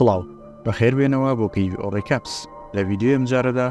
سڵاو بەخێربێنەوە بۆ KVO ڕێکاپس. لە ڤیدیۆ ئەمجارەدا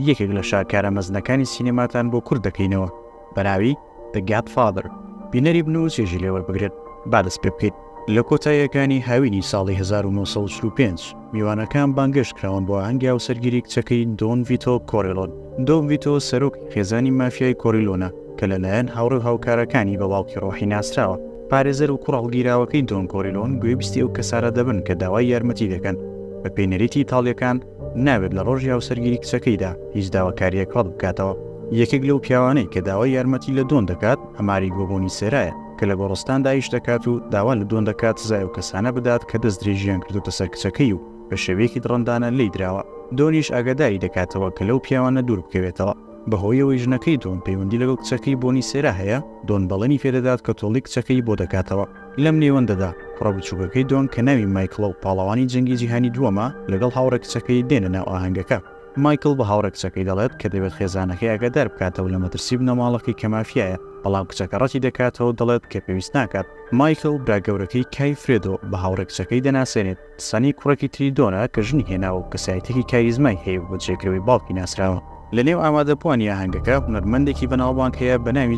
یەکێک لە شاکارە مەزنەکانی سینەماتان بۆ کورد دەکەینەوە بە ناوی The Godfather. بینەری بن و چێژی لێوە بگرێت با دەست پێ بکەیت. لە کۆتاییەکانی هاوینی ساڵی 1945 میوانەکان بانگەشت کراون بۆ ئاهەنگی هاوسەرگیری کچەکەی دۆن ڤیتۆ کۆرێلۆن. دۆن ڤیتۆ سەرۆک خێزانی مافیای کۆریلۆنە کە لەلایەن هاوڕێ و هاوکارەکانی بە باوکی ڕۆحی ناسراوە. پارێزەر و کوڕەڵگیراوەکەی دۆن کۆریلۆن گوێبیستی ئەو کەسارە دەبن کە داوای یارمەتی دەکەن. بە پێنەریتی ئیتاڵیەکان ناوێت لە ڕۆژی هاوسەرگیری کچەکەیدا هیچ داواکاریەک ڕەت بکاتەوە. یەکێک لەو پیاوانەی کە داوای یارمەتی لە دۆن دەکات ئەماری گۆبوونی سێرایە کە لە گۆڕستاندا ئیش دەکات و داوا لە دۆن دەکات سزای و کەسانە بدات کە دەستدرێژیان کردوتە سەر کچەکەی و بە شێوەیەکی دڕندانە لی دراوە. دۆنیش ئاگاداری دەکاتەوە کە لەو پیاوانە دوور بکەوێتەوە. بەهۆیەوەی ژنەکەی دۆن پەیوەندی لەگەڵ کچەکەی بۆنی سێرا هەیە، دۆن بەڵێنی پێدەدات کە تۆڵی کچەکەی بۆ دەکاتەوە. لەم نێوەندەدا کوڕە بچووکەکەی دۆن کە ناوی مایکڵە و پاڵەوانی جەنگی جیهانی دووەمە لەگەڵ هاوڕێ کچەکەی دێنە ناو ئاهەنگەکە. مایکڵ بە هاوڕێ کچەکەی دەڵێت کە دەبێت خێزانەکەی ئاگادار بکاتەوە لە مەترسی بنە ماڵەکەی کە مافیایە، بەڵام کچەکە ڕەتی دەکاتەوە دەڵێت کە پێویست ناکات. مایکڵ براگەورەکەی کای فرێدۆ بە هاوڕێ کچەکەی دەناسێنێت. سانی کوڕێکی تری دۆنە کە ژنی هێناوە و کەسایەتێکی کاریزمای هەیە و بە جێگرەوەی باوکی ناسراوە. لە نێو ئامادەپوانی ئاهەنگەکە هونەرمەندێکی بەناوبانگ هەیە بە ناوی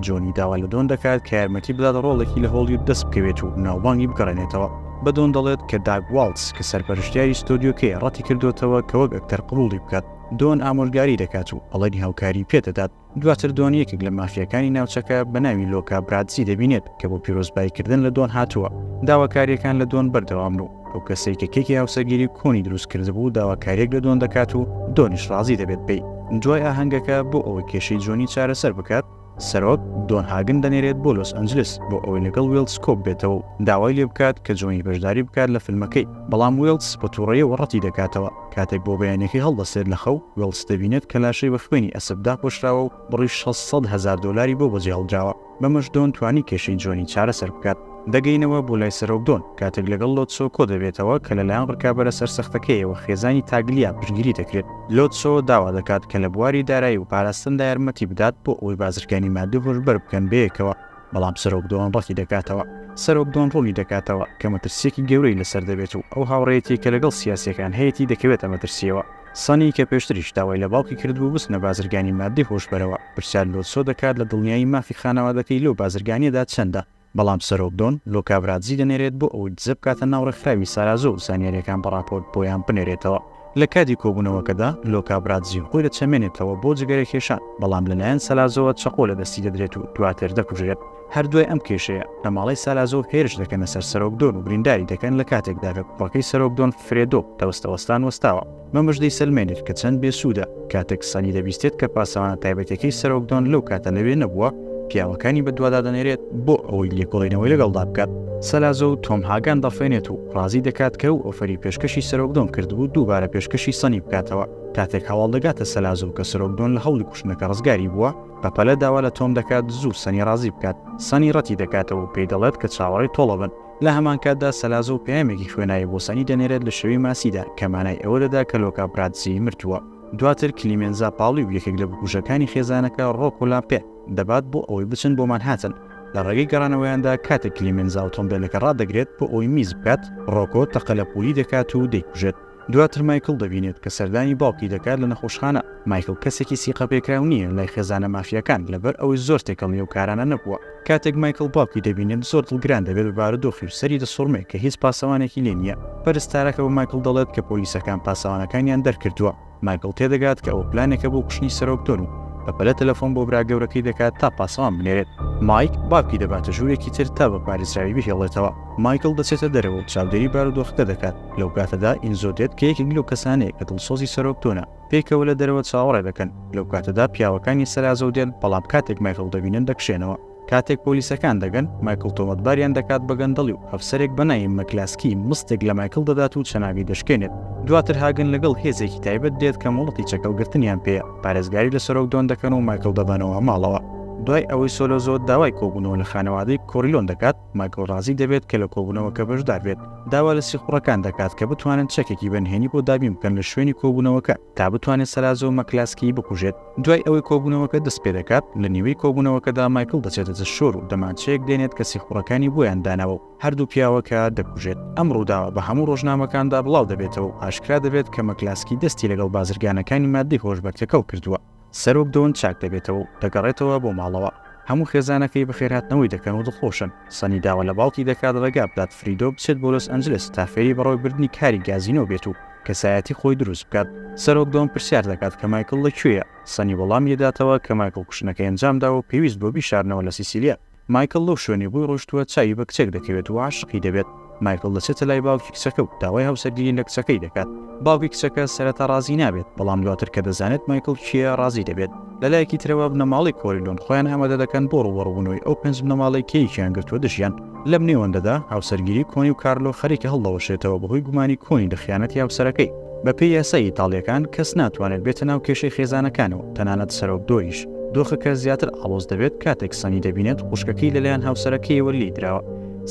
جۆنی داوا لە دۆن دەکات کە یارمەتی بدات ڕۆڵێکی لە هۆڵیوود دەست بکەوێت و ناوبانگی بگەڕێنێتەوە. بە دۆن دەڵێت کە داگ والتز کە سەرپەرشتیاری ستۆدیۆکەی ڕەتی کردوتەوە کە وەک ئەکتەر قبوڵی بکات. دۆن ئامۆژگاری دەکات و ئەڵێنی هاوکاری پێدەدات. دواتر دۆن یەکێک لە مافیەکانی ناوچەکە بە ناوی لۆکا برادزی دەبینێت کە بۆ پیرۆزباییکردن لە دۆن هاتووە. داواکاریەکان لە دۆن بەردەوام و ئەو کەسەی کە کێکی هاوسەرگیری کۆنی دروست کردبوو داواکاریەک لە دۆن دەکات و دۆنیش ڕازی دەبێت بێ. دوای ئاهەنگەکە بۆ ئەوەی کێشەی جۆنی چارەسەر بکات، سەرۆک دۆن هاگن دەنێرێت بۆ لۆس ئەنجلس بۆ ئەوەی لەگەڵ ویلز کۆب بێتەوە و داوای لێ بکات کە جۆنی بەشداری بکات لە فیلمەکەی. بەڵام ویلز بە تووڕەیەوە ڕەتی دەکاتەوە. کاتێک بۆ بەیانێکی هەڵدەسێت لە خەو، ویلز دەبینێت کە لاشەی بە خوێنی ئەسپدا پۆشراوە و بڕی 600,000 دۆلاری بۆ بەجێ هەڵدراوە. بەمەش دۆن توانی کێشەی جۆنی چارەسەر بکات. دەگەینەوە بۆ لای سەرۆک دۆن کاتێک لەگەڵ لۆتسۆ کۆ دەبێتەوە کە لەلایەن ڕکابەرە سەرسەختەکەیەوە خێزانی تاگلیا پشتگیری دەکرێت. لۆتسۆ داوا دەکات کە لە بواری دارایی و پاراستندا یارمەتی بدات بۆ ئەوەی بازرگانی مادوو ڕژبەر بکەن بەیەکەوە، بەڵام سەرۆک دۆن ڕەتی دەکاتەوە. سەرۆک دۆن ڕوونی دەکاتەوە کە مەترسیەکی گەورەی لەسەر دەبێت و ئەو هاوڕێیەتی کە لەگەڵ سیاسیەکان هەیەی دەکەوێتە مەترسیەوە. سانی کە پێشتریش داوای لە باوکی کردبوو بستنە بازرگانی مادی هۆشبەرەوە، پرسیار لۆتسۆ دەکات لە دڵنیایی مافی خانەوادەکەی لەو بازرگانیەدا چەندە. بەڵام سەرۆک دۆن لۆکا برادزی دەنێرێت بۆ ئەوەی دزە بکاتە ناوڕێکخراوی سارازۆ و زانیاریەکان بە ڕاپۆرت بۆیان بنێرێتەوە. لە کاتی کۆبوونەوەکەدا لۆکا برادزی خۆی دەچەمێنێتەوە بۆ جگەرە کێشان، بەڵام لەلایەن سالازۆوە چەقۆ لە دەستی دەدرێت و دواتر دەکوژرێت. هەردووای ئەم کێشەیە لە ماڵی سالازۆ هێرش دەکەنە سەر سەرۆک دۆن و برینداری دەکەن لە کاتێکدا کە کوڕەکەی سەرۆک دۆن فرێدۆ دەوەستەوەستان وەستاوە. مەمەژدەی سلمێنێت کە چەند بێسوودە. کاتێک سانی دەبیستێت کە پاسەوانە تایبەتەکەی سەرۆک دۆن لەو کاتە لەوێ نەبووە، پیاوەکانی بە دووادا دەنێرێت بۆ ئەوەی لێکۆڵینەوەی لەگەڵدا بکات. سەلازۆ و تۆم هاگان دەفێنێت و ڕازی دەکات کە ئەو ئۆفەری پێشکەشی سەرۆک دۆن کردبوو دووبارە پێشکەشی سەنی بکاتەوە. کاتێک هەواڵ دەگاتە سەلازۆ کە سەرۆک دۆن لە هەوڵی کوشتنەکە ڕزگاری بووە، بەپەلە داوا لە تۆم دەکات زوو سەنی ڕازی بکات. سەنی ڕەتی دەکاتەوە و پێی دەڵێت کە چاوەڕێی تۆڵە بن. لە هەمان کاتدا سەلازۆ پەیامێکی خوێنایی بۆ سەنی دەنێرێت لە شەوی ماسیدا کە مانای ئەوە دەدا کە لۆکا برادزی مردووە. دواتر کلیمێنزا پاڵی و یەکێک لە بکوژەکانی خێزانەکە ڕۆکۆلاپێ دەبات بۆ ئەوەی بچن بۆ مانهاتن. لە ڕێگەی گەڕانەوەیاندا کاتێک کلیمێنزا ئۆتۆمبیلەکە ڕادەگرێت بۆ ئەوەی میز بکات، ڕۆکۆ تەقە لە پولی دەکات و دەیکوژێت. دواتر مایکڵ دەبینێت کە سەردانی باوکی دەکات لە نەخۆشخانە. مایکڵ کەسێکی سیقەپێکراو نییە لای خێزانە مافیەکان لەبەر ئەوەی زۆر تێکەڵی و کارانە نەبووە. کاتێک مایکڵ باوکی دەبینێت زۆر دڵگران دەبێت بە بارودۆخی و سەری دەسوڕمێت کە هیچ پاسەوانێکی لێ نییە. پەرستارەکە بە مایکڵ دەڵێت کە پۆلیسەکان پاسەوانەکانیان دەرکردووە. مایکڵ تێدەگات کە ئەو پلانێکە بۆ کوشتنی سەرۆک دۆن و بەپەلە تەلەفۆن بۆ براگەورەکەی دەکات تا پاسەوان بنێرێت. مایک باوکی دەباتە ژوورێکی تر تا بە پارێزراوی بهێڵێتەوە. مایکڵ دەچێتە دەرەوە و چاودێری بارودۆخەکە دەکات. لەو کاتەدا ئینزۆ دێت کە یەکێک لەو کەسانەیە کە دڵسۆزی سەرۆک دۆنە پێکەوە لە دەرەوە چاوەڕێ دەکەن. لەو کاتەدا پیاوەکانی سەلازۆ دێن، بەڵام کاتێک مایکڵ دەبینن دەکشێنەوە. کاتێک پۆلیسەکان دەگەن، مایکڵ تۆمەتباریان دەکات بە گەندەڵی و ئەفسەرێک بەناوی مەکلاسکی مستێک لە مایکڵ دەدات و چەناوی دەشکێنێت. دواتر هاگن لەگەڵ هێزێکی تایبەت دێت کە مۆڵەتی چەکەڵگرتنیان پێیە. پارێزگاری لە سەرۆک دۆن دەکەن و مایکڵ دەبانەوە ماڵەوە. دوای ئەوەی سۆلۆزۆ داوای کۆبوونەوە لە خانەوادەی کۆریلۆن دەکات، مایکل ڕازی دەبێت کە لە کۆبوونەوەکە بەشدار بێت. داوا لە سیخوڕەکان دەکات کە بتوانن چەکێکی بەنهێنی بۆ دابین بکەن لە شوێنی کۆبوونەوەکە تا بتوانێت سەلازۆ مەکلاسکی بکوژێت. دوای ئەوەی کۆبوونەوەکە دەست پێ دەکات، لە نیوەی کۆبوونەوەکەدا مایکل دەچێتە شۆر و دەمانچەیەک دێنێت کە سیخوڕەکانی بۆیان داناوە و هەردوو پیاوەکە دەکوژێت. ئەم ڕووداوە بە هەموو ڕۆژنامەکاندا بڵاو دەبێتەوە و ئاشکرا دەبێت کە مەکلاسکی دەستی لەگەڵ بازرگانەکانی مادەی هۆشبەرگەکە کردووە. سەرۆک دۆن چاک دەبێتەوە و دەگەڕێتەوە بۆ ماڵەوە. هەموو خێزانەکەی بەخێرهاتنەوەی دەکەن و دڵخۆشن. سەنی داوا لە باوکی دەکات ڕێگا بدات فریدۆ بچێت بۆ لۆس ئەنجلس تا فێری بەڕێوەبردنی کاری گازینۆ بێت و کەسایەتی خۆی دروست بکات. سەرۆک دۆن پرسیار دەکات کە مایکل لەکوێیە. سەنی وەڵام یێداتەوە کە مایکل کوشتنەکەی ئەنجامداوە و پێویست بۆ بیشارنەوە لە سیسیلیا. مایکل لەو شوێنی بووی ڕۆشتووە چاوی بە کچێک دەکەوێت و عاشقی دەبێت. مایکل دەچێتە لای باوکی کچەکە و داوای هاوسەرگیری لە کچەکەی دەکات. باوکی کچەکە سەرەتا ڕازی نابێت، بەڵام دواتر کە دەزانێت مایکل کیە ڕازی دەبێت. لەلایەکی ترەوە بنەماڵی کۆریلۆن خۆیان ئامادە دەکەن بۆ ڕووبەڕوونەوەی ئەو پێنج بنەماڵی کەیەکیان گرتووە دژیان. لەم نێوەندەدا هاوسەرگیری کۆنی و کارلۆ خەریکە هەڵدەوەشێتەوە بەهۆی گومانی کۆنی لە خیانەتی هاوسەرەکەی. بەپێی یاسای ئیتاڵیەکان کەس ناتوانێت بێتە ناو کێشەی خێزانەکانەوە، تەنانەت سەرۆک دۆیش. دۆخەکە زیاتر ئاڵۆز دەبێت کاتێک سەنی دەبینێت خوشکەکەی لەلایەن هاوسەرەکەیەوە لی درراوە.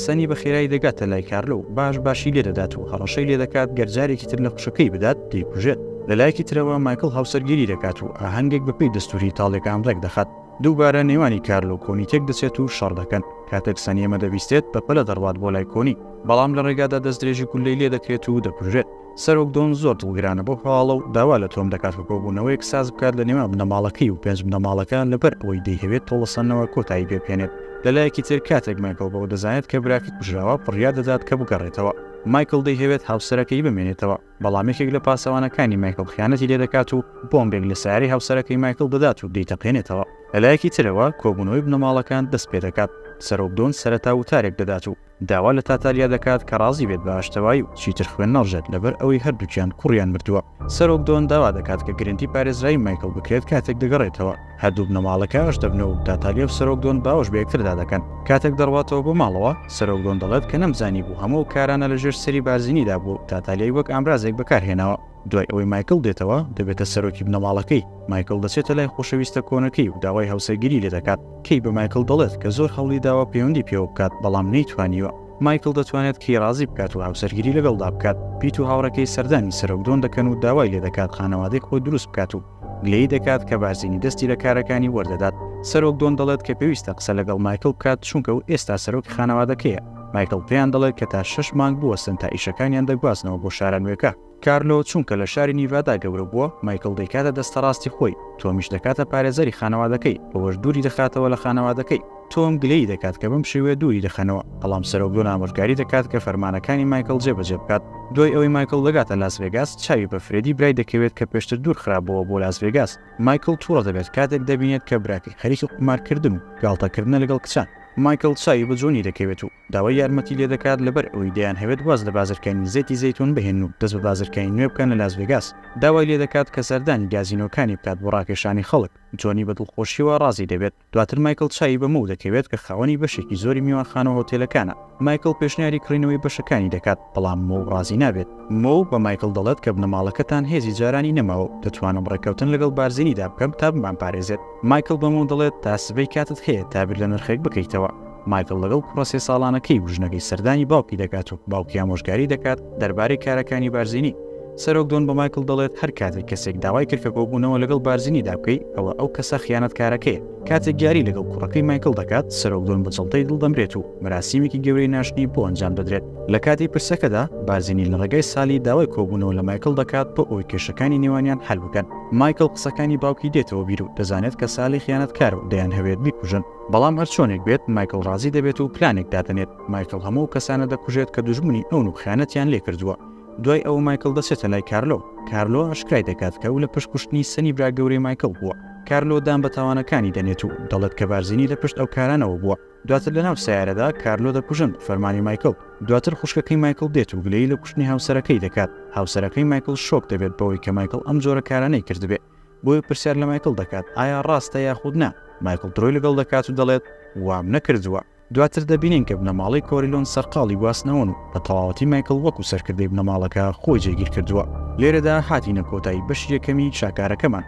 سەنی بە خێرایی دەگاتە لای کارلۆ و باشی لێ دەدات و هەڕەشەی لێ دەکات گەرجارێکی تر لە خوشەکەی بدات دەیکوژێت. لەلایەکی ترەوە مایکل هاوسەرگیری دەکات و ئاهەنگێک بەپێی دەستوری ئیتاڵیەکان ڕێک دەخات. دووبارە نێوانی کارلۆ و کۆنی تێک دەچێت و شەڕ دەکەن. کاتێک سەنی ئەمە دەبیستێت بەپەلە دەڕوات بۆ لای کۆنی، بەڵام لە ڕێگادا دەستدرێژی گولەی لێ دەکرێت و دەکوژێت. سەرۆک دۆن زۆر دڵگرانە بۆ هەواڵە و داوا لە تۆم دەکات کە کۆبوونەوەیەک ساز بکات لە نێوان بنەماڵەکەی و پێنج بنەماڵەکە لەبەر ئەوەی دەیهەوێت تۆڵەسەنەوە کۆتایی پێبهێنێت. لەلایەکی تر کاتێک مایکل بەوە دەزانێت کە براکی کوژراوە پڕیا دەدات کە بگەڕێتەوە. مایکل دەیهەوێت هاوسەرەکەی بمێنێتەوە، بەڵام یەکێک لە پاسەوانەکانی مایکل خیانەتی لێ دەکات و بۆمبێک لە سیارەی هاوسەرەکەی مایکل دەدات و دەیتەقێنێتەوە. لەلایەکی ترەوە کۆبوونەوەی بنەماڵەکان دەست پێ دەکات. سەرۆک دۆن سەرەتا وتارێک دەدات و داوا لە تاتالیا دەکات کە ڕازی بێت بە ئاشتەوایی و چیتر خوێن نەڕژێت لەبەر ئەوەی هەردووکیان کوڕیان مردووە. سەرۆک دۆن داوا دەکات کە گرنتی پارێزرایی مایکل بکرێت کاتێک دەگەڕێتەوە. هەردوو بنەماڵەکە ئەش دەبنەوە و تاتالیا و سەرۆک دۆن باوەش بە یەکتردا دەکەن. کاتێک دەڕواتەوە بۆ ماڵەوە، سەرۆک دۆن دەڵێت کە نەمزانی بوو هەموو کارانە لەژێر سەری بارزینیدا بوو تاتالیای وەک ئامرازێک بەکارهێناوە. دوای ئەوەی مایکل دێتەوە دەبێتە سەرۆکی بنەماڵەکەی. مایکل دەچێتە لای خۆشەویستە کۆنەکەی و داوای هاوسەرگیری لێ دەکات. کەی بە مایکل دەڵێت کە زۆر هەوڵی داوە پەیوەندی پێوە بکات، بەڵام نەیتوانیوە. مایکل دەتوانێت کەی ڕازی بکات و هاوسەرگیری لەگەڵدا بکات. پیت و هاوڕەکەی سەردانی سەرۆک دۆن دەکەن و داوای لێ دەکات خانەوادەی خۆی دروست بکات و گلەیی دەکات کە بارزینی دەستی لە کارەکانی وەردەدات. سەرۆک دۆن دەڵێت کە پێویستە قسە لەگەڵ مایکل بکات چونکە و ئێستا سەرۆکی خانەوادەکەیە. مایکل پێیان دەڵێت کە تا 6 مانگ بوەستن تا ئیشەکانیان دەگوازنەوە بۆ شارە نوێکە. کارلۆ چونکە لە شاری نیڤادا گەورە بووە، مایکل دەیکاتە دەستە ڕاستی خۆی. تۆمیش دەکاتە پارێزەری خانەوادەکەی، بەوەش دووری دەخاتەوە لە خانەوادەکەی. تۆم گلەیی دەکات کە بەم شێوەیە دووری دەخەنەوە، بەڵام سەرۆک دۆن ئامۆژگاری دەکات کە فەرمانەکانی مایکل جێبەجێ بکات. دوای ئەوەی مایکل دەگاتە لاس ڤێگاس، چاوی بە فرێدی برای دەکەوێت کە پێشتر دوور خراپبەوە بۆ لاس ڤێگاس. مایکل تووڕە دەبێت کاتێک دەبینێت کە براکی خەریکی قمارکردن و گاڵتەکردنە لەگەڵ کچان. مایکل چاوی بە جۆنی دەکەوێت و داوای یارمەتی لێ دەکات لەبەر ئەوەی دەیان هەوێت واز لە بازرگانی زەیتی زەیتون بهێن و دەست بە بازرگانی نوێ بکەن لە لاس ڤێگاس. داوای لێ دەکات کە سەردانی گازینۆکانی بکات بۆ ڕاکێشانی خەڵک. جۆنی بە دڵخۆشیەوە ڕازی دەبێت. دواتر مایکل چاوی بە مۆ دەکەوێت کە خاوەنی بەشێکی زۆری میوانخانە و هۆتێلەکانە. مایکل پێشنیاری کڕینەوەی بەشەکانی دەکات، بەڵام مۆ ڕازی نابێت. مۆ بە مایکل دەڵێت کە بنەماڵەکەتان هێزی جارانی نەماوە، دەتوانم ڕێکەوتن لەگەڵ بارزینیدا بکەم تا بمان پارێزێت. مایکل بە مۆ دەڵێت تا سبەی کاتت هەیە تا بیر لە نرخێک بکەیتەوە. مایکل لەگەڵ کوڕە 3 ساڵانەکەی وژنەکەی سەردانی باوکی دەکات و باوکی ئامۆژگاری دەکات دەربارەی کارەکانی بارزینی. سەرۆک دۆن بە مایکل دەڵێت هەر کاتێک کەسێک داوای کرد کە کۆبوونەوە لەگەڵ بارزینیدا بکەی، ئەو کەسە خیانەتکارەکەیە. کاتێک یاری لەگەڵ کوڕەکەی مایکل دەکات، سەرۆک دۆن بە جەڵتەی دڵ دەمرێت و مەراسیمێکی گەورەی ناشنی بۆ ئەنجام دەدرێت. لە کاتی پرسەکەدا بارزینی لە ڕێگای سالی داوای کۆبوونەوە لە مایکل دەکات بۆ ئەوەی کێشەکانی نێوانیان هەل بکەن. مایکل قسەکانی باوکی دێتەوە بیر و دەزانێت کە سالی خیانەتکار و دەیان هەوێت بیکوژن، بەڵام هەر چۆنێک بێت مایکل ڕازی دەبێت و پلانێک دادەنێت. مایکل هەموو کەسانە دەکوژێت کە دوژمنی ئەون و خیانەتیان لێ کردووە. دوای ئەوە مایکل دەچێتە لای کارلۆ ئاشکرای دەکات کە ئەو لە پشتکوشتنی سەنی برا گەورەی مایکل بووە. کارلۆ دام بە تاوانەکانی دەنێت و دەڵێت کە بارزینی لە پشت ئەو کارانەوە بووە. دواتر لە ناو سیارەدا کارلۆ دەکوژن فەرمانی مایکل. دواتر خوشکەکەی مایکل دێت و گلەیی لە کوشتنی هاوسەرەکەی دەکات. هاوسەرەکەی مایکل شۆک دەبێت بەوەی کە مایکل ئەم جۆرە کارانەی کردبێ. بۆیە پرسیار لە مایکل دەکات ئایا ڕاستە یاخود نا. مایکل دڕۆی لەگەڵ دەکات و دەڵێت وام نەکردووە. دواتر دەبینین کە بنەماڵی کۆریلۆن سەرقاڵی گواستنەوەن و بە تەواوەتی مایکل وەکو سەرکردەی بنەماڵەکە خۆی جێگیر کردووە. لێرەدا هاتینە کۆتایی بەشی یەکەمی شاکارەکەمان.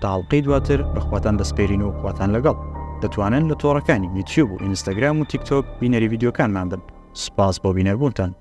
تا هەڵقەی دواتر بەخواتان دەسپێرین و خواتان لەگەڵ. دەتوانن لە تۆڕەکانی یوتیوب و ئینستاگرام و تیکتۆک بینەری ڤیدیۆکانمان بن. سپاس بۆ بینەربوونتان.